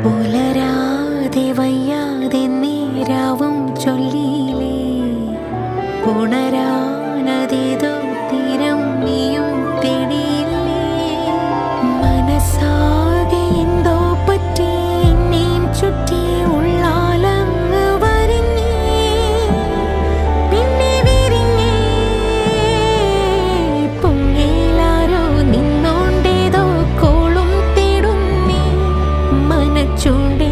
പുലരാതെ വയ്യാതെ നേരാവും ചൊല്ലിയിലേ ഉണരാനതേതോ തീരം നീയും തേടിയില്ലേ മനസ്സാകെ എന്തോ പറ്റി എന്നെയും ചുറ്റി ഉള്ളാലങ്ങ് വരിഞ്ഞേ പിന്നെ വിരിഞ്ഞേ പൊങ്ങേലാരോ നിന്നോണ്ടേതോ കോളും തേടുന്നേ മനച്ചൂണ്ടേ